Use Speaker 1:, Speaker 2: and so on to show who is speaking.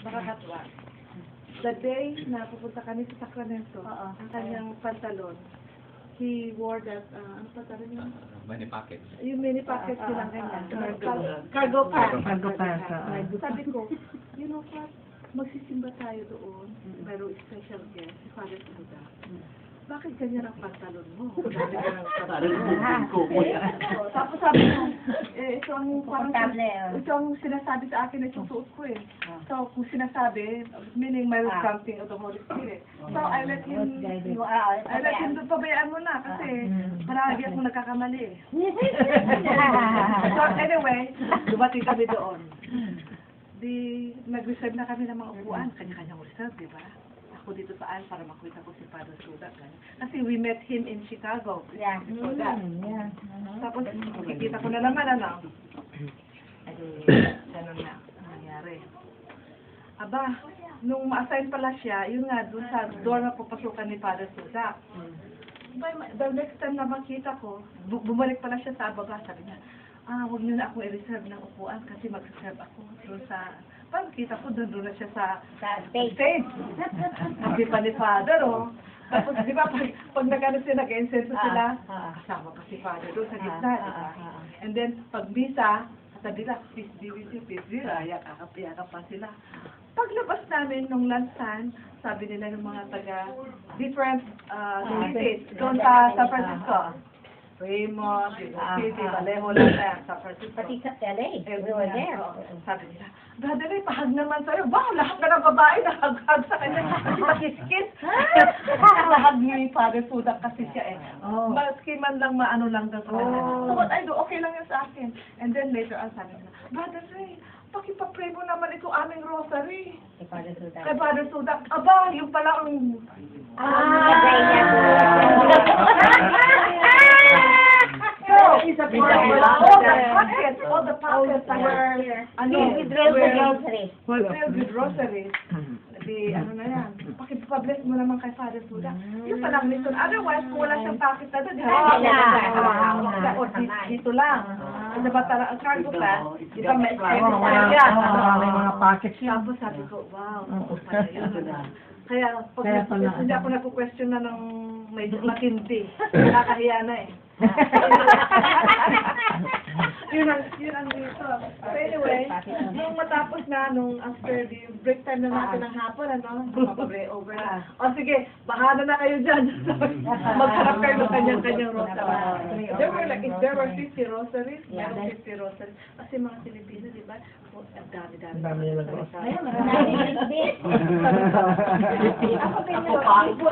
Speaker 1: Nakakatuwa. The day na pupunta kami sa Sacramento, ang kanyang pantalon, he wore that, ano pantalon yun?
Speaker 2: Many pockets.
Speaker 1: Yung mini pockets nilang ganyan. Cargo pants.
Speaker 3: Cargo pants,
Speaker 1: Sabi ko, you know what? Magsisimba tayo doon. Merong special guest, si Father Suda. Bakit ganyan ang pantalon mo? Sabi ko ng pantalon. Tapos sabi ko, ito ang parang, ito ang sinasabi sa akin na susuot ko eh. So, kung sinasabi, meaning may something of the Holy Spirit. So, I let him doon, pabayaan mo na kasi marami akong nagkakamali eh. So, anyway, dumating kami doon. Nag-reserve na kami ng mga upuan, kanya-kanyang reserve, di ba? Ako dito saan para makita ko si Father Suda. Kasi we met him in Chicago.
Speaker 3: Yeah.
Speaker 1: Suda. Tapos, nakikita ko na naman, ano? Ganun na, nangyari. Aba, nung ma-assign pala siya, yun nga, doon sa door na papasukan ni Father Suda. The next time na makita ko, bumalik pala siya sa baba, sabi niya, huwag niyo na ako i-reserve ng upuan kasi mag-reserve ako doon sa... Parang kita ko doon na siya sa stage. Sabi pa ni Father, oh. Tapos, di ba, pag nag-incense sila, kasama pa si Father doon sa gitna, di ba? And then, pag misa, sabi nila, peace be with you, peace be with you, yakap pa sila. Paglabas namin nung lunchtime, sabi nila ng mga different cities, doon sa San Francisco. Fremont, City, Vallejo, lang San Francisco.
Speaker 3: Pati sa LA, we were there.
Speaker 1: Sabi nila, Brother Ray, pahag naman sa'yo. Wow, lahat na ng babae nahag-hag sa kanya. Kasi makiskis. Nahag ni Father Suda kasi siya eh. Maski man lang maano lang daw sa kanya. So what I do, okay lang yun sa akin. And then later on, sabi nila, Brother Ray, pakipapray mo naman ito aming rosary.
Speaker 3: Kay Father Suda.
Speaker 1: Kay Father Suda. Aba, yung pala ang... All the pockets were
Speaker 3: with groceries.
Speaker 1: filled with rosaries. Di, ano na yan, pakipabless mo naman kay Father Suda. Yung palang mission. Otherwise, kung wala siyang packet na doon, dito lang. Kasi ba ang cargo pass, di ba may yan.
Speaker 3: May mga packets yan.
Speaker 1: Tapos sabi ko, wow, pala yun. Kaya, pag hindi ako nagpo-question na ng medyo matindi, nakakahiya na eh. yun ang dito. So anyway, nung matapos na, after the break time na natin ng hapon, mapapray over na. O sige, bahala na kayo dyan. Magharap kayo ng kanyang-kanyang rosary. There were 50 rosaries, meron 50 rosaries. Kasi mga Pilipino, di ba? Ang dami-dami.
Speaker 3: Ayun, marami.
Speaker 1: Ako din yun.